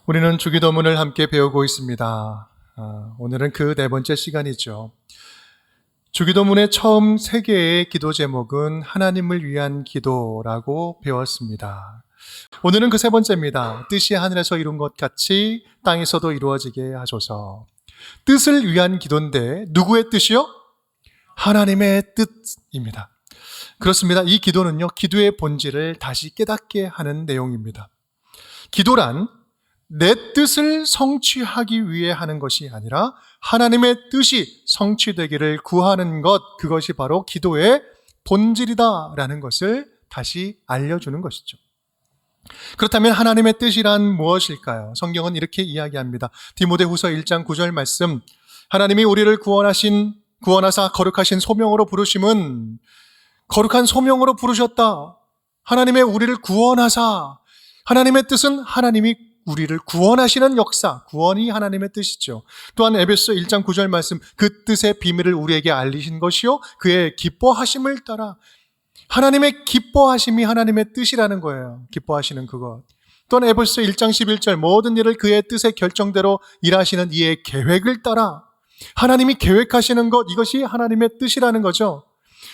우리는 주기도문을 함께 배우고 있습니다. 오늘은 그 네 번째 시간이죠. 주기도문의 처음 세 개의 기도 제목은 하나님을 위한 기도라고 배웠습니다. 오늘은 그 세 번째입니다. 뜻이 하늘에서 이룬 것 같이 땅에서도 이루어지게 하소서. 뜻을 위한 기도인데 누구의 뜻이요? 하나님의 뜻입니다. 그렇습니다. 이 기도는요, 기도의 본질을 다시 깨닫게 하는 내용입니다. 기도란 내 뜻을 성취하기 위해 하는 것이 아니라 하나님의 뜻이 성취되기를 구하는 것, 그것이 바로 기도의 본질이다라는 것을 다시 알려주는 것이죠. 그렇다면 하나님의 뜻이란 무엇일까요? 성경은 이렇게 이야기합니다. 디모데후서 1장 9절 말씀, 하나님이 우리를 구원하사 거룩하신 소명으로 부르심은 거룩한 소명으로 부르셨다. 하나님의 우리를 구원하사, 하나님의 뜻은 하나님이 우리를 구원하시는 역사, 구원이 하나님의 뜻이죠. 또한 에베소 1장 9절 말씀, 그 뜻의 비밀을 우리에게 알리신 것이요 그의 기뻐하심을 따라, 하나님의 기뻐하심이 하나님의 뜻이라는 거예요. 기뻐하시는 그것. 또한 에베소 1장 11절, 모든 일을 그의 뜻의 결정대로 일하시는 이의 계획을 따라, 하나님이 계획하시는 것, 이것이 하나님의 뜻이라는 거죠.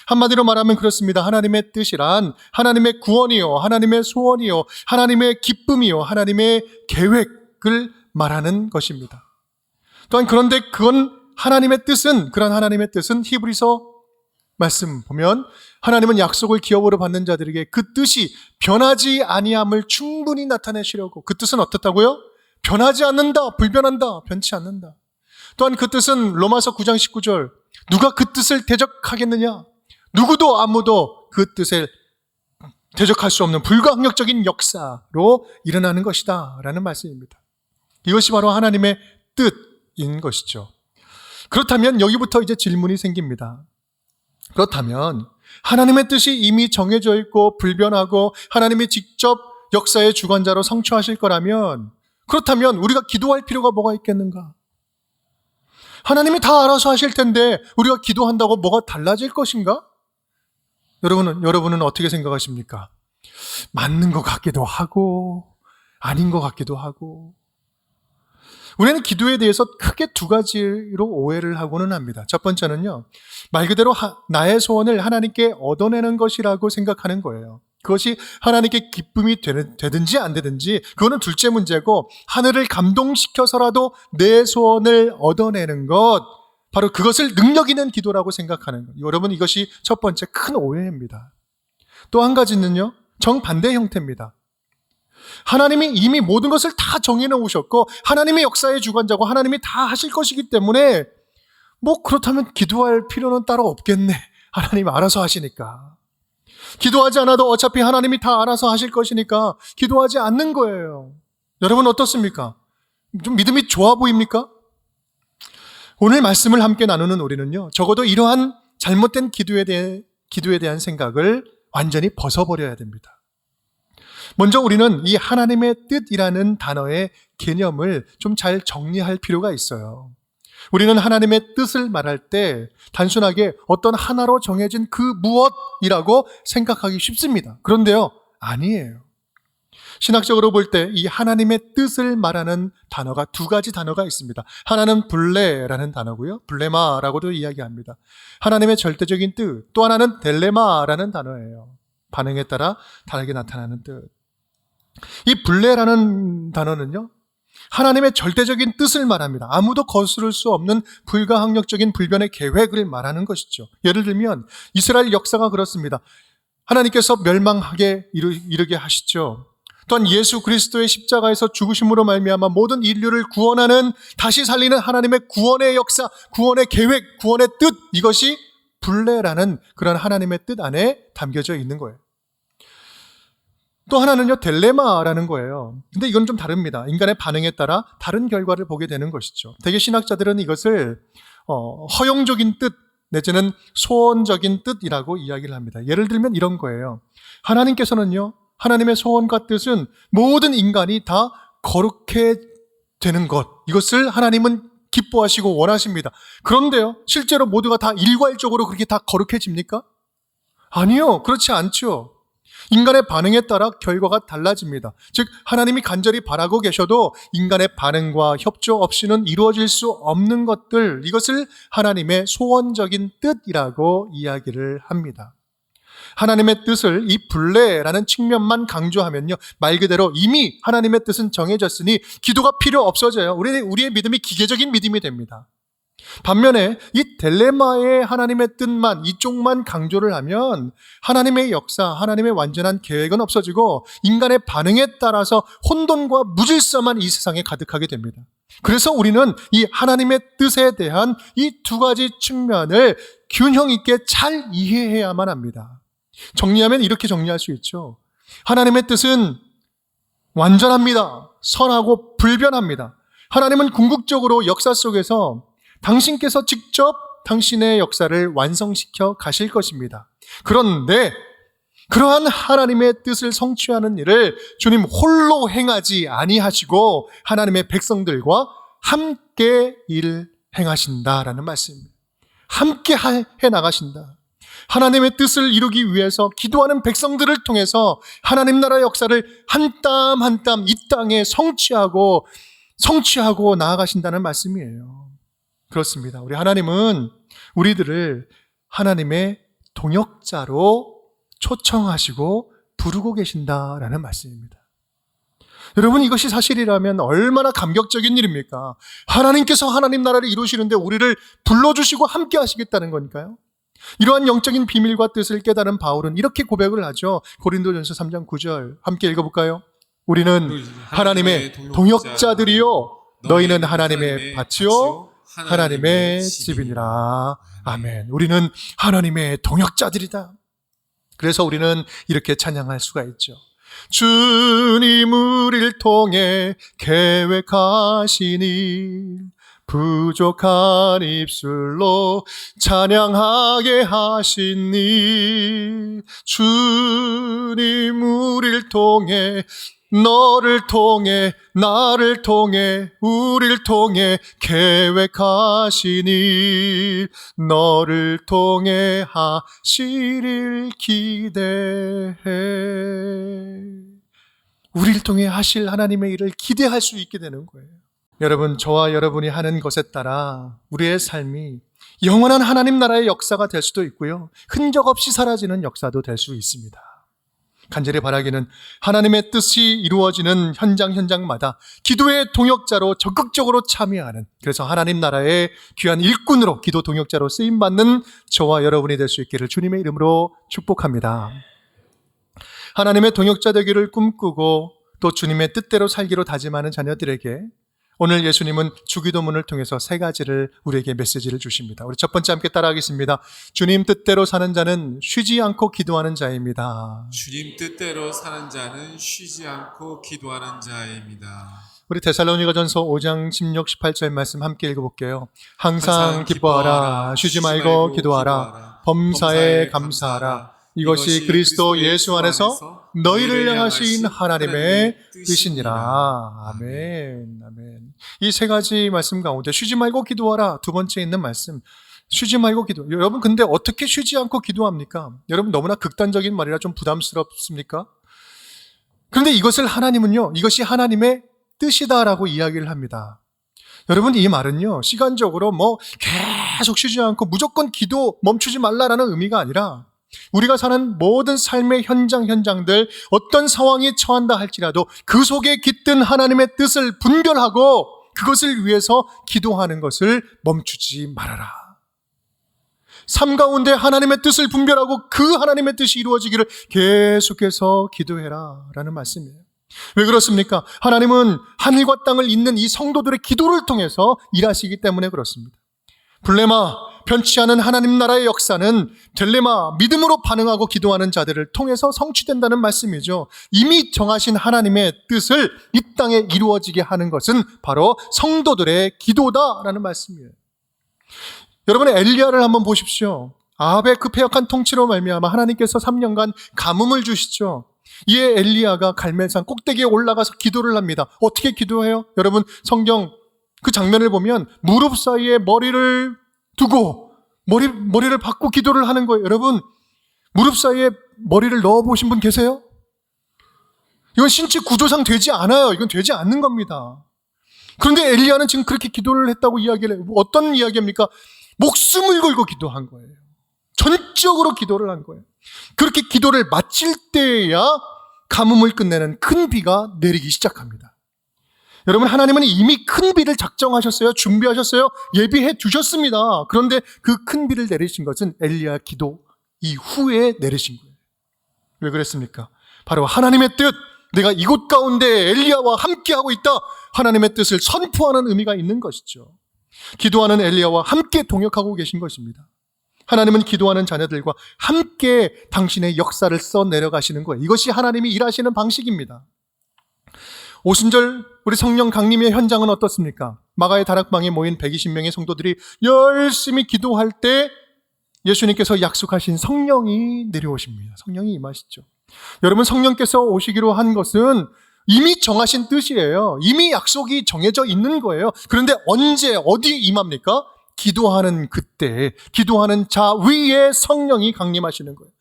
한마디로 말하면 그렇습니다. 하나님의 뜻이란 하나님의 구원이요, 하나님의 소원이요, 하나님의 기쁨이요, 하나님의 계획을 말하는 것입니다. 또한 그런데 그런 그런 하나님의 뜻은 히브리서 말씀 보면 하나님은 약속을 기업으로 받는 자들에게 그 뜻이 변하지 아니함을 충분히 나타내시려고, 그 뜻은 어떻다고요? 변하지 않는다, 불변한다, 변치 않는다. 또한 그 뜻은 로마서 9장 19절, 누가 그 뜻을 대적하겠느냐? 누구도 아무도 그 뜻을 대적할 수 없는 불가항력적인 역사로 일어나는 것이다 라는 말씀입니다. 이것이 바로 하나님의 뜻인 것이죠. 그렇다면 여기부터 이제 질문이 생깁니다. 그렇다면 하나님의 뜻이 이미 정해져 있고 불변하고 하나님이 직접 역사의 주관자로 성취하실 거라면, 그렇다면 우리가 기도할 필요가 뭐가 있겠는가? 하나님이 다 알아서 하실 텐데 우리가 기도한다고 뭐가 달라질 것인가? 여러분은 어떻게 생각하십니까? 맞는 것 같기도 하고 아닌 것 같기도 하고. 우리는 기도에 대해서 크게 두 가지로 오해를 하고는 합니다. 첫 번째는요, 말 그대로 나의 소원을 하나님께 얻어내는 것이라고 생각하는 거예요. 그것이 하나님께 기쁨이 되든지 안 되든지 그거는 둘째 문제고, 하늘을 감동시켜서라도 내 소원을 얻어내는 것, 바로 그것을 능력 있는 기도라고 생각하는 것. 여러분, 이것이 첫 번째 큰 오해입니다. 또 한 가지는요, 정반대 형태입니다. 하나님이 이미 모든 것을 다 정해놓으셨고 하나님의 역사의 주관자고 하나님이 다 하실 것이기 때문에 그렇다면 기도할 필요는 따로 없겠네. 하나님이 알아서 하시니까. 기도하지 않아도 어차피 하나님이 다 알아서 하실 것이니까 기도하지 않는 거예요. 여러분 어떻습니까? 좀 믿음이 좋아 보입니까? 오늘 말씀을 함께 나누는 우리는요, 적어도 이러한 잘못된 기도에 대한 생각을 완전히 벗어버려야 됩니다. 먼저 우리는 이 하나님의 뜻이라는 단어의 개념을 좀 잘 정리할 필요가 있어요. 우리는 하나님의 뜻을 말할 때 단순하게 어떤 하나로 정해진 그 무엇이라고 생각하기 쉽습니다. 그런데요, 아니에요. 신학적으로 볼 때 이 하나님의 뜻을 말하는 단어가 두 가지 단어가 있습니다. 하나는 블레라는 단어고요, 블레마라고도 이야기합니다. 하나님의 절대적인 뜻. 또 하나는 델레마라는 단어예요. 반응에 따라 다르게 나타나는 뜻. 이 블레라는 단어는요, 하나님의 절대적인 뜻을 말합니다. 아무도 거스를 수 없는 불가항력적인 불변의 계획을 말하는 것이죠. 예를 들면 이스라엘 역사가 그렇습니다. 하나님께서 멸망하게 이르게 하시죠. 또한 예수 그리스도의 십자가에서 죽으심으로 말미암아 모든 인류를 구원하는, 다시 살리는 하나님의 구원의 역사, 구원의 계획, 구원의 뜻, 이것이 블레라는 그런 하나님의 뜻 안에 담겨져 있는 거예요. 또 하나는요, 델레마라는 거예요. 근데 이건 좀 다릅니다. 인간의 반응에 따라 다른 결과를 보게 되는 것이죠. 대개 신학자들은 이것을 허용적인 뜻 내지는 소원적인 뜻이라고 이야기를 합니다. 예를 들면 이런 거예요. 하나님께서는요, 하나님의 소원과 뜻은 모든 인간이 다 거룩해 되는 것, 이것을 하나님은 기뻐하시고 원하십니다. 그런데요, 실제로 모두가 다 일괄적으로 그렇게 다 거룩해집니까? 아니요, 그렇지 않죠. 인간의 반응에 따라 결과가 달라집니다. 즉 하나님이 간절히 바라고 계셔도 인간의 반응과 협조 없이는 이루어질 수 없는 것들, 이것을 하나님의 소원적인 뜻이라고 이야기를 합니다. 하나님의 뜻을 이 불례라는 측면만 강조하면요, 말 그대로 이미 하나님의 뜻은 정해졌으니 기도가 필요 없어져요. 우리의 믿음이 기계적인 믿음이 됩니다. 반면에 이 딜레마의 하나님의 뜻만, 이쪽만 강조를 하면 하나님의 역사, 하나님의 완전한 계획은 없어지고 인간의 반응에 따라서 혼돈과 무질서만 이 세상에 가득하게 됩니다. 그래서 우리는 이 하나님의 뜻에 대한 이 두 가지 측면을 균형 있게 잘 이해해야만 합니다. 정리하면 이렇게 정리할 수 있죠. 하나님의 뜻은 완전합니다. 선하고 불변합니다. 하나님은 궁극적으로 역사 속에서 당신께서 직접 당신의 역사를 완성시켜 가실 것입니다. 그런데 그러한 하나님의 뜻을 성취하는 일을 주님 홀로 행하지 아니하시고 하나님의 백성들과 함께 행하신다라는 말씀입니다. 함께 해나가신다. 하나님의 뜻을 이루기 위해서 기도하는 백성들을 통해서 하나님 나라의 역사를 한 땀 한 땀 이 땅에 성취하고 나아가신다는 말씀이에요. 그렇습니다. 우리 하나님은 우리들을 하나님의 동역자로 초청하시고 부르고 계신다라는 말씀입니다. 여러분, 이것이 사실이라면 얼마나 감격적인 일입니까? 하나님께서 하나님 나라를 이루시는데 우리를 불러주시고 함께 하시겠다는 거니까요. 이러한 영적인 비밀과 뜻을 깨달은 바울은 이렇게 고백을 하죠. 고린도전서 3장 9절 함께 읽어볼까요? 우리는 하나님의 동역자들이요 너희는 하나님의 밭이요 하나님의 집이니라. 아멘. 우리는 하나님의 동역자들이다. 그래서 우리는 이렇게 찬양할 수가 있죠. 주님 우리를 통해 계획하시니 부족한 입술로 찬양하게 하시니 주님 우리를 통해 너를 통해 나를 통해 우리를 통해 계획하시니 너를 통해 하시릴 기대해. 우리를 통해 하실 하나님의 일을 기대할 수 있게 되는 거예요. 여러분, 저와 여러분이 하는 것에 따라 우리의 삶이 영원한 하나님 나라의 역사가 될 수도 있고요, 흔적 없이 사라지는 역사도 될 수 있습니다. 간절히 바라기는 하나님의 뜻이 이루어지는 현장마다 기도의 동역자로 적극적으로 참여하는, 그래서 하나님 나라의 귀한 일꾼으로 기도 동역자로 쓰임받는 저와 여러분이 될 수 있기를 주님의 이름으로 축복합니다. 하나님의 동역자 되기를 꿈꾸고 또 주님의 뜻대로 살기로 다짐하는 자녀들에게 오늘 예수님은 주기도문을 통해서 세 가지를 우리에게 메시지를 주십니다. 우리 첫 번째 함께 따라하겠습니다. 주님 뜻대로 사는 자는 쉬지 않고 기도하는 자입니다. 주님 뜻대로 사는 자는 쉬지 않고 기도하는 자입니다. 우리 데살로니가전서 5장 16, 18절 말씀 함께 읽어볼게요. 항상 기뻐하라, 쉬지 말고 기도하라, 범사에 감사하라. 이것이 그리스도 예수 안에서 너희를 향하신 하나님의 뜻이니라. 아멘, 아멘. 이 세 가지 말씀 가운데 쉬지 말고 기도하라, 두 번째 있는 말씀, 쉬지 말고 기도. 여러분, 근데 어떻게 쉬지 않고 기도합니까? 여러분, 너무나 극단적인 말이라 좀 부담스럽습니까? 그런데 이것을 하나님은요, 이것이 하나님의 뜻이다라고 이야기를 합니다. 여러분, 이 말은요, 시간적으로 계속 쉬지 않고 무조건 기도 멈추지 말라라는 의미가 아니라 우리가 사는 모든 삶의 현장들, 어떤 상황에 처한다 할지라도 그 속에 깃든 하나님의 뜻을 분별하고 그것을 위해서 기도하는 것을 멈추지 말아라. 삶 가운데 하나님의 뜻을 분별하고 그 하나님의 뜻이 이루어지기를 계속해서 기도해라 라는 말씀이에요. 왜 그렇습니까? 하나님은 하늘과 땅을 잇는 이 성도들의 기도를 통해서 일하시기 때문에 그렇습니다. 블레마, 변치 않은 하나님 나라의 역사는 딜레마, 믿음으로 반응하고 기도하는 자들을 통해서 성취된다는 말씀이죠. 이미 정하신 하나님의 뜻을 이 땅에 이루어지게 하는 것은 바로 성도들의 기도다라는 말씀이에요. 여러분의 엘리야를 한번 보십시오. 아합의 그 패역한 통치로 말미암아 하나님께서 3년간 가뭄을 주시죠. 이에 엘리야가 갈멜산 꼭대기에 올라가서 기도를 합니다. 어떻게 기도해요? 여러분, 성경 그 장면을 보면 무릎 사이에 머리를 두고 머리를 박고 기도를 하는 거예요. 여러분, 무릎 사이에 머리를 넣어보신 분 계세요? 이건 신체 구조상 되지 않아요. 이건 되지 않는 겁니다. 그런데 엘리야는 지금 그렇게 기도를 했다고 이야기를 해요. 어떤 이야기입니까? 목숨을 걸고 기도한 거예요. 전적으로 기도를 한 거예요. 그렇게 기도를 마칠 때야 가뭄을 끝내는 큰 비가 내리기 시작합니다. 여러분, 하나님은 이미 큰 비를 작정하셨어요. 준비하셨어요. 예비해 두셨습니다. 그런데 그 큰 비를 내리신 것은 엘리야 기도 이후에 내리신 거예요. 왜 그랬습니까? 바로 하나님의 뜻, 내가 이곳 가운데 엘리야와 함께하고 있다, 하나님의 뜻을 선포하는 의미가 있는 것이죠. 기도하는 엘리야와 함께 동역하고 계신 것입니다. 하나님은 기도하는 자녀들과 함께 당신의 역사를 써내려가시는 거예요. 이것이 하나님이 일하시는 방식입니다. 오순절 우리 성령 강림의 현장은 어떻습니까? 마가의 다락방에 모인 120명의 성도들이 열심히 기도할 때 예수님께서 약속하신 성령이 내려오십니다. 성령이 임하시죠. 여러분, 성령께서 오시기로 한 것은 이미 정하신 뜻이에요. 이미 약속이 정해져 있는 거예요. 그런데 언제 어디에 임합니까? 기도하는 그때, 기도하는 자 위에 성령이 강림하시는 거예요.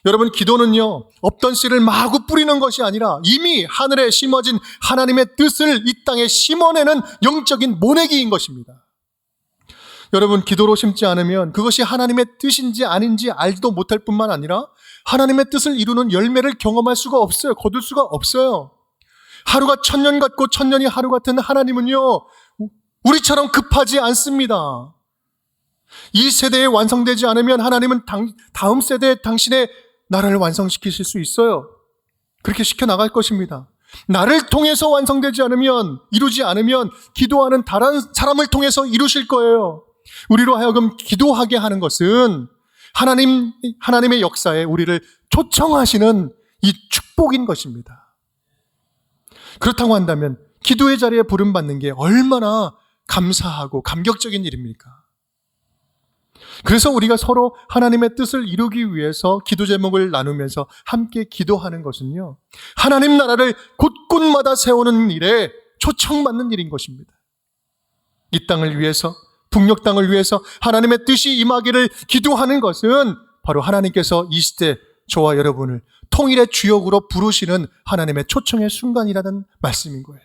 여러분, 기도는요, 없던 씨를 마구 뿌리는 것이 아니라 이미 하늘에 심어진 하나님의 뜻을 이 땅에 심어내는 영적인 모내기인 것입니다. 여러분, 기도로 심지 않으면 그것이 하나님의 뜻인지 아닌지 알지도 못할 뿐만 아니라 하나님의 뜻을 이루는 열매를 경험할 수가 없어요. 거둘 수가 없어요. 하루가 천년 같고 천년이 하루 같은 하나님은요, 우리처럼 급하지 않습니다. 이 세대에 완성되지 않으면 하나님은 다음 세대에 당신의 나라를 완성시키실 수 있어요. 그렇게 시켜나갈 것입니다. 나를 통해서 완성되지 않으면, 이루지 않으면 기도하는 다른 사람을 통해서 이루실 거예요. 우리로 하여금 기도하게 하는 것은 하나님의 역사에 우리를 초청하시는 이 축복인 것입니다. 그렇다고 한다면 기도의 자리에 부름받는 게 얼마나 감사하고 감격적인 일입니까? 그래서 우리가 서로 하나님의 뜻을 이루기 위해서 기도 제목을 나누면서 함께 기도하는 것은요, 하나님 나라를 곳곳마다 세우는 일에 초청받는 일인 것입니다. 이 땅을 위해서, 북녘 땅을 위해서 하나님의 뜻이 임하기를 기도하는 것은 바로 하나님께서 이 시대 저와 여러분을 통일의 주역으로 부르시는 하나님의 초청의 순간이라는 말씀인 거예요.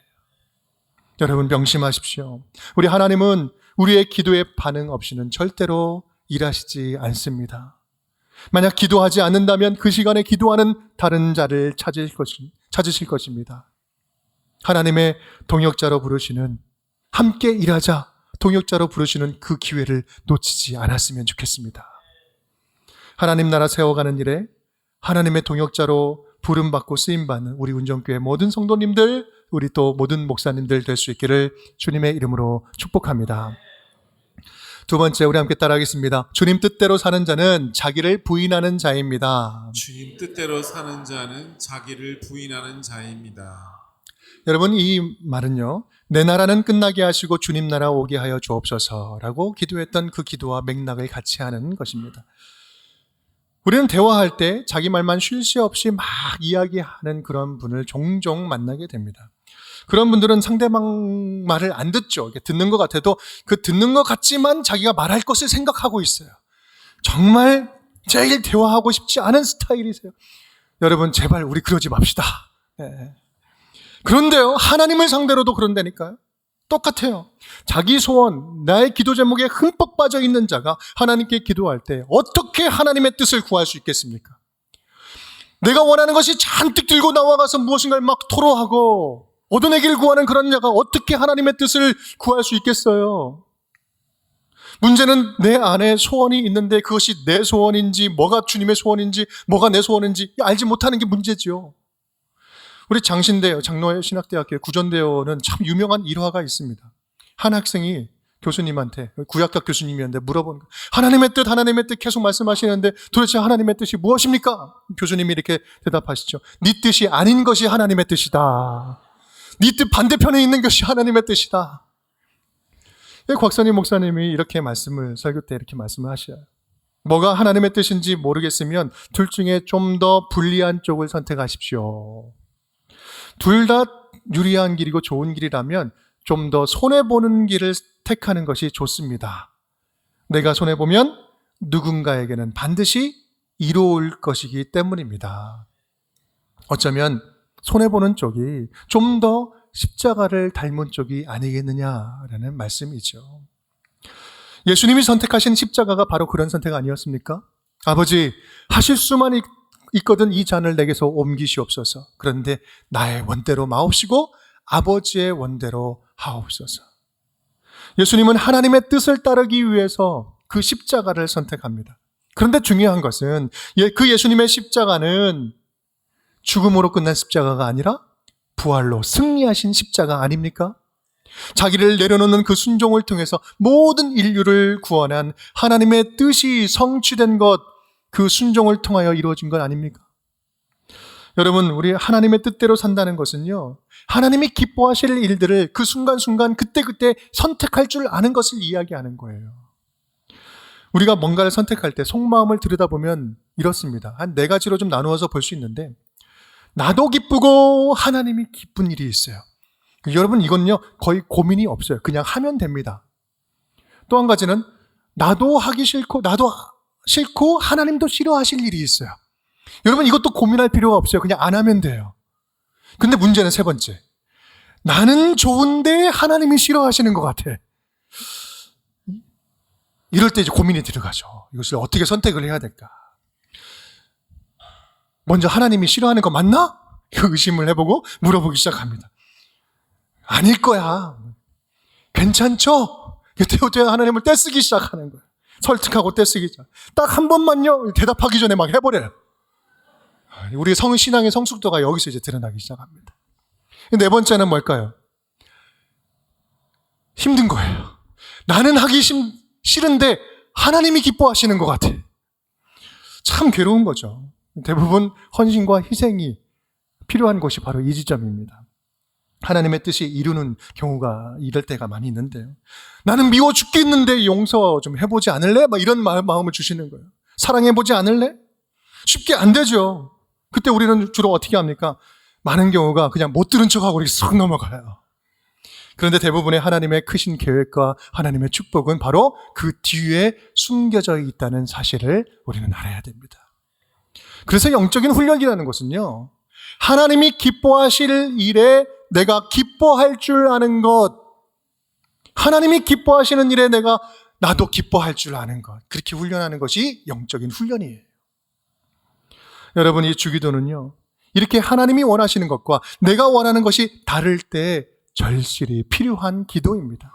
여러분, 명심하십시오. 우리 하나님은 우리의 기도에 반응 없이는 절대로 일하시지 않습니다. 만약 기도하지 않는다면 그 시간에 기도하는 다른 자를 찾으실 것입니다. 하나님의 동역자로 부르시는, 함께 일하자 동역자로 부르시는 그 기회를 놓치지 않았으면 좋겠습니다. 하나님 나라 세워가는 일에 하나님의 동역자로 부름받고 쓰임받는 우리 운정교회 모든 성도님들, 우리 또 모든 목사님들 될 수 있기를 주님의 이름으로 축복합니다. 두 번째, 우리 함께 따라하겠습니다. 주님 뜻대로 사는 자는 자기를 부인하는 자입니다. 주님 뜻대로 사는 자는 자기를 부인하는 자입니다. 여러분, 이 말은요, 내 나라는 끝나게 하시고 주님 나라 오게 하여 주옵소서라고 기도했던 그 기도와 맥락을 같이 하는 것입니다. 우리는 대화할 때 자기 말만 쉴 새 없이 막 이야기하는 그런 분을 종종 만나게 됩니다. 그런 분들은 상대방 말을 안 듣죠. 듣는 것 같아도 그 듣는 것 같지만 자기가 말할 것을 생각하고 있어요. 정말 제일 대화하고 싶지 않은 스타일이세요. 여러분, 제발 우리 그러지 맙시다. 네. 그런데요, 하나님을 상대로도 그런다니까요. 똑같아요. 자기 소원, 나의 기도 제목에 흠뻑 빠져 있는 자가 하나님께 기도할 때 어떻게 하나님의 뜻을 구할 수 있겠습니까? 내가 원하는 것이 잔뜩 들고 나와가서 무엇인가를 막 토로하고 얻어내기를 구하는 그런 자가 어떻게 하나님의 뜻을 구할 수 있겠어요? 문제는 내 안에 소원이 있는데 그것이 내 소원인지, 뭐가 주님의 소원인지, 뭐가 내 소원인지 알지 못하는 게 문제지요. 우리 장신대요, 장로회 신학대학교 구전대요는 참 유명한 일화가 있습니다. 한 학생이 교수님한테, 구약학 교수님이었는데 물어보는 거예요. 하나님의 뜻 계속 말씀하시는데 도대체 하나님의 뜻이 무엇입니까? 교수님이 이렇게 대답하시죠. 네 뜻이 아닌 것이 하나님의 뜻이다. 네 뜻 반대편에 있는 것이 하나님의 뜻이다. 곽선희 목사님이 이렇게 설교 때 이렇게 말씀을 하셔요. 뭐가 하나님의 뜻인지 모르겠으면 둘 중에 좀 더 불리한 쪽을 선택하십시오. 둘 다 유리한 길이고 좋은 길이라면 좀 더 손해보는 길을 택하는 것이 좋습니다. 내가 손해보면 누군가에게는 반드시 이로울 것이기 때문입니다. 어쩌면 손해보는 쪽이 좀 더 십자가를 닮은 쪽이 아니겠느냐라는 말씀이죠. 예수님이 선택하신 십자가가 바로 그런 선택 아니었습니까? 아버지, 하실 수만 있거든 이 잔을 내게서 옮기시옵소서. 그런데 나의 원대로 마옵시고 아버지의 원대로 하옵소서. 예수님은 하나님의 뜻을 따르기 위해서 그 십자가를 선택합니다. 그런데 중요한 것은 그 예수님의 십자가는 죽음으로 끝난 십자가가 아니라 부활로 승리하신 십자가 아닙니까? 자기를 내려놓는 그 순종을 통해서 모든 인류를 구원한 하나님의 뜻이 성취된 것, 그 순종을 통하여 이루어진 것 아닙니까? 여러분, 우리 하나님의 뜻대로 산다는 것은요, 하나님이 기뻐하실 일들을 그 순간순간 그때그때 선택할 줄 아는 것을 이야기하는 거예요. 우리가 뭔가를 선택할 때 속마음을 들여다보면 이렇습니다. 한 4가지로 좀 나누어서 볼 수 있는데, 나도 기쁘고 하나님이 기쁜 일이 있어요. 여러분, 이건요 거의 고민이 없어요. 그냥 하면 됩니다. 또 한 가지는 나도 하기 싫고 하나님도 싫어하실 일이 있어요. 여러분, 이것도 고민할 필요가 없어요. 그냥 안 하면 돼요. 근데 문제는 3번째, 나는 좋은데 하나님이 싫어하시는 것 같아. 이럴 때 이제 고민이 들어가죠. 이것을 어떻게 선택을 해야 될까? 먼저 하나님이 싫어하는 거 맞나? 의심을 해보고 물어보기 시작합니다. 아닐 거야. 괜찮죠? 이때 하나님을 떼쓰기 시작하는 거예요. 설득하고 떼쓰기 시작. 딱 한 번만요. 대답하기 전에 막 해버려요. 우리 신앙의 성숙도가 여기서 이제 드러나기 시작합니다. 4번째는 뭘까요? 힘든 거예요. 나는 하기 싫은데 하나님이 기뻐하시는 것 같아. 참 괴로운 거죠. 대부분 헌신과 희생이 필요한 곳이 바로 이 지점입니다. 하나님의 뜻이 이루는 경우가 이럴 때가 많이 있는데요. 나는 미워 죽겠는데 용서 좀 해보지 않을래? 막 이런 마음을 주시는 거예요. 사랑해보지 않을래? 쉽게 안 되죠. 그때 우리는 주로 어떻게 합니까? 많은 경우가 그냥 못 들은 척하고 이렇게 쏙 넘어가요. 그런데 대부분의 하나님의 크신 계획과 하나님의 축복은 바로 그 뒤에 숨겨져 있다는 사실을 우리는 알아야 됩니다. 그래서 영적인 훈련이라는 것은요, 하나님이 기뻐하실 일에 내가 기뻐할 줄 아는 것, 하나님이 기뻐하시는 일에 나도 기뻐할 줄 아는 것, 그렇게 훈련하는 것이 영적인 훈련이에요. 여러분, 이 주기도는요, 이렇게 하나님이 원하시는 것과 내가 원하는 것이 다를 때 절실히 필요한 기도입니다.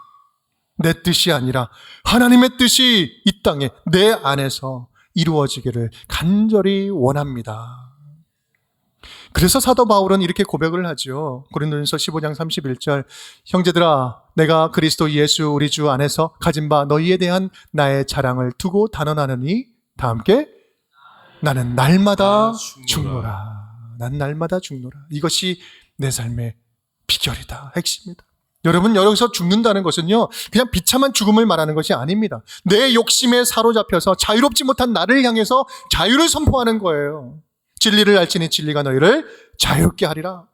내 뜻이 아니라 하나님의 뜻이 이 땅에 내 안에서 이루어지기를 간절히 원합니다. 그래서 사도 바울은 이렇게 고백을 하죠. 고린도전서 15장 31절, 형제들아, 내가 그리스도 예수 우리 주 안에서 가진 바 너희에 대한 나의 자랑을 두고 단언하느니, 다 함께 나는 날마다 죽노라. 난 날마다 죽노라. 이것이 내 삶의 비결이다, 핵심이다. 여러분, 여기서 죽는다는 것은요, 그냥 비참한 죽음을 말하는 것이 아닙니다. 내 욕심에 사로잡혀서 자유롭지 못한 나를 향해서 자유를 선포하는 거예요. 진리를 알지니 진리가 너희를 자유롭게 하리라.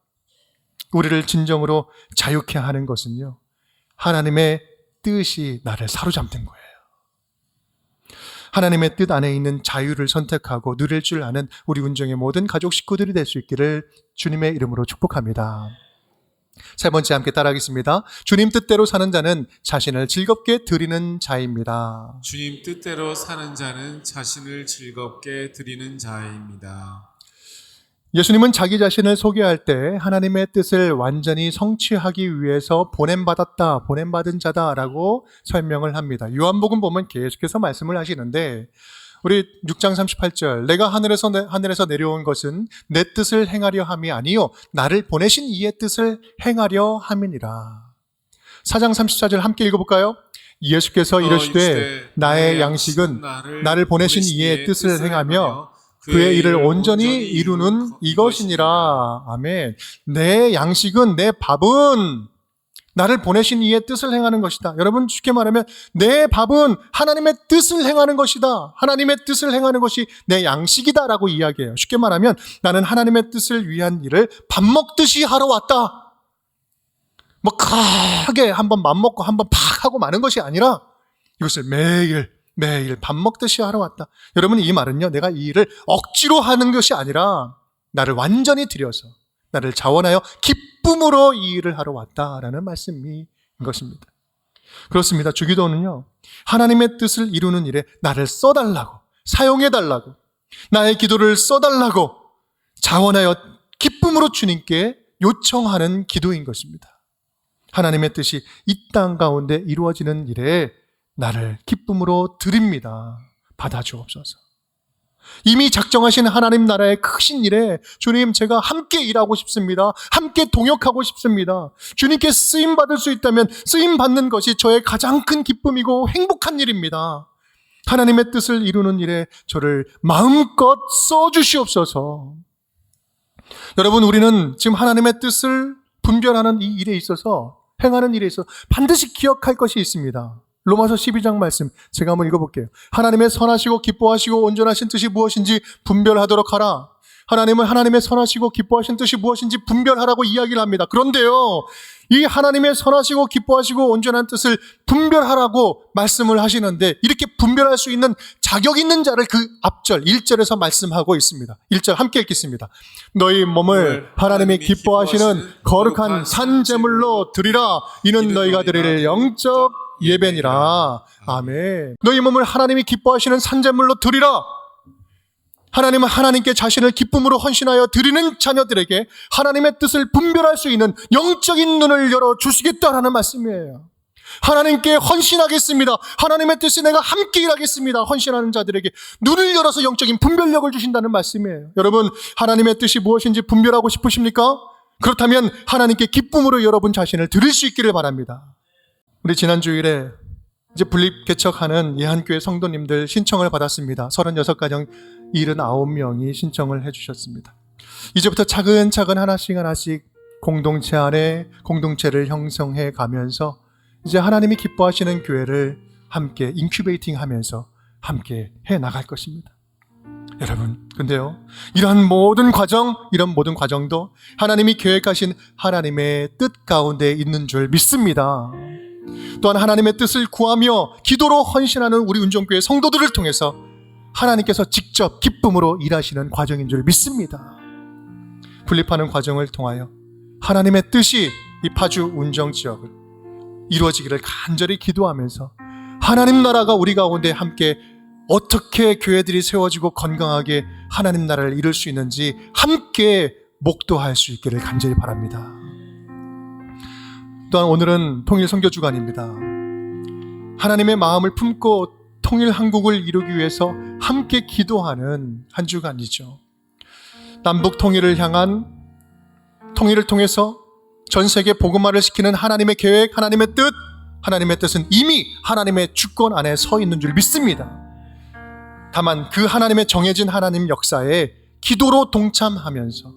우리를 진정으로 자유케 하는 것은요, 하나님의 뜻이 나를 사로잡는 거예요. 하나님의 뜻 안에 있는 자유를 선택하고 누릴 줄 아는 우리 운정의 모든 가족 식구들이 될 수 있기를 주님의 이름으로 축복합니다. 3번째 함께 따라하겠습니다. 주님 뜻대로 사는 자는 자신을 즐겁게 드리는 자입니다. 주님 뜻대로 사는 자는 자신을 즐겁게 드리는 자입니다. 예수님은 자기 자신을 소개할 때 하나님의 뜻을 완전히 성취하기 위해서 보냄받은 자다라고 설명을 합니다. 요한복음 보면 계속해서 말씀을 하시는데, 우리 6장 38절, 내가 하늘에서 내려온 것은 내 뜻을 행하려 함이 아니요 나를 보내신 이의 뜻을 행하려 함이니라. 4장 34절 함께 읽어볼까요? 예수께서 이르시되 나의 양식은 나를 보내신 이의 뜻을 행하며 그의 일을 온전히 이루는 이것이니라. 아멘. 내 양식은, 내 밥은 나를 보내신 이의 뜻을 행하는 것이다. 여러분, 쉽게 말하면 내 밥은 하나님의 뜻을 행하는 것이다. 하나님의 뜻을 행하는 것이 내 양식이다라고 이야기해요. 쉽게 말하면 나는 하나님의 뜻을 위한 일을 밥 먹듯이 하러 왔다. 뭐 크게 한번 맘먹고 한번 팍 하고 마는 것이 아니라 이것을 매일 매일 밥 먹듯이 하러 왔다. 여러분, 이 말은요, 내가 이 일을 억지로 하는 것이 아니라 나를 완전히 들여서 나를 자원하여 기쁨으로 이 일을 하러 왔다라는 말씀인 것입니다. 그렇습니다. 주기도는요, 하나님의 뜻을 이루는 일에 나를 써달라고, 사용해달라고, 나의 기도를 써달라고 자원하여 기쁨으로 주님께 요청하는 기도인 것입니다. 하나님의 뜻이 이 땅 가운데 이루어지는 일에 나를 기쁨으로 드립니다. 받아주옵소서. 이미 작정하신 하나님 나라의 크신 일에 주님, 제가 함께 일하고 싶습니다. 함께 동역하고 싶습니다. 주님께 쓰임받을 수 있다면 쓰임받는 것이 저의 가장 큰 기쁨이고 행복한 일입니다. 하나님의 뜻을 이루는 일에 저를 마음껏 써주시옵소서. 여러분, 우리는 지금 하나님의 뜻을 분별하는 이 일에 있어서, 행하는 일에 있어서 반드시 기억할 것이 있습니다. 로마서 12장 말씀 제가 한번 읽어볼게요. 하나님의 선하시고 기뻐하시고 온전하신 뜻이 무엇인지 분별하도록 하라. 하나님은 하나님의 선하시고 기뻐하신 뜻이 무엇인지 분별하라고 이야기를 합니다. 그런데요, 이 하나님의 선하시고 기뻐하시고 온전한 뜻을 분별하라고 말씀을 하시는데, 이렇게 분별할 수 있는 자격 있는 자를 그 앞절 1절에서 말씀하고 있습니다. 1절 함께 읽겠습니다. 너희 몸을 하나님이 기뻐하시는 거룩한 산제물로 드리라. 이는 너희가 드릴 영적 예배니라. 아멘. 너희 몸을 하나님이 기뻐하시는 산제물로 드리라. 하나님은 하나님께 자신을 기쁨으로 헌신하여 드리는 자녀들에게 하나님의 뜻을 분별할 수 있는 영적인 눈을 열어주시겠다라는 말씀이에요. 하나님께 헌신하겠습니다. 하나님의 뜻에 내가 함께 일하겠습니다. 헌신하는 자들에게 눈을 열어서 영적인 분별력을 주신다는 말씀이에요. 여러분, 하나님의 뜻이 무엇인지 분별하고 싶으십니까? 그렇다면 하나님께 기쁨으로 여러분 자신을 드릴 수 있기를 바랍니다. 우리 지난 주일에 이제 분립 개척하는 예한교회 성도님들 신청을 받았습니다. 36가정 79명이 신청을 해주셨습니다. 이제부터 차근차근 하나씩 공동체 안에 공동체를 형성해 가면서 이제 하나님이 기뻐하시는 교회를 함께 인큐베이팅 하면서 함께 해 나갈 것입니다. 여러분, 근데요, 이런 모든 과정도 하나님이 계획하신 하나님의 뜻 가운데 있는 줄 믿습니다. 또한 하나님의 뜻을 구하며 기도로 헌신하는 우리 운정교회 성도들을 통해서 하나님께서 직접 기쁨으로 일하시는 과정인 줄 믿습니다. 분립하는 과정을 통하여 하나님의 뜻이 이 파주 운정 지역을 이루어지기를 간절히 기도하면서 하나님 나라가 우리 가운데 함께 어떻게 교회들이 세워지고 건강하게 하나님 나라를 이룰 수 있는지 함께 목도할 수 있기를 간절히 바랍니다. 또한 오늘은 통일 선교 주간입니다. 하나님의 마음을 품고 통일 한국을 이루기 위해서 함께 기도하는 한 주간이죠. 남북 통일을 향한 통일을 통해서 전 세계 복음화를 시키는 하나님의 계획, 하나님의 뜻, 하나님의 뜻은 이미 하나님의 주권 안에 서 있는 줄 믿습니다. 다만 그 하나님의 정해진 하나님 역사에 기도로 동참하면서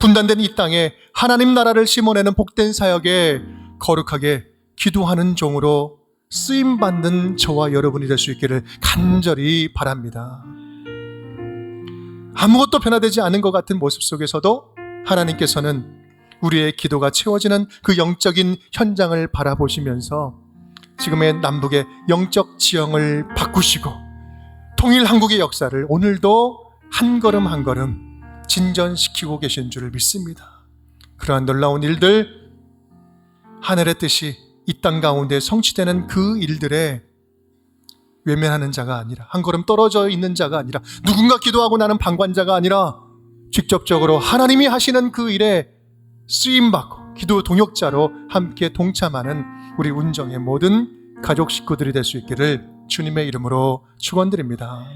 분단된 이 땅에 하나님 나라를 심어내는 복된 사역에 거룩하게 기도하는 종으로 쓰임받는 저와 여러분이 될 수 있기를 간절히 바랍니다. 아무것도 변화되지 않은 것 같은 모습 속에서도 하나님께서는 우리의 기도가 채워지는 그 영적인 현장을 바라보시면서 지금의 남북의 영적 지형을 바꾸시고 통일 한국의 역사를 오늘도 한 걸음 한 걸음 진전시키고 계신 줄 믿습니다. 그러한 놀라운 일들, 하늘의 뜻이 이 땅 가운데 성취되는 그 일들에 외면하는 자가 아니라, 한 걸음 떨어져 있는 자가 아니라, 누군가 기도하고 나는 방관자가 아니라 직접적으로 하나님이 하시는 그 일에 쓰임받고 기도 동역자로 함께 동참하는 우리 운정의 모든 가족 식구들이 될 수 있기를 주님의 이름으로 축원드립니다.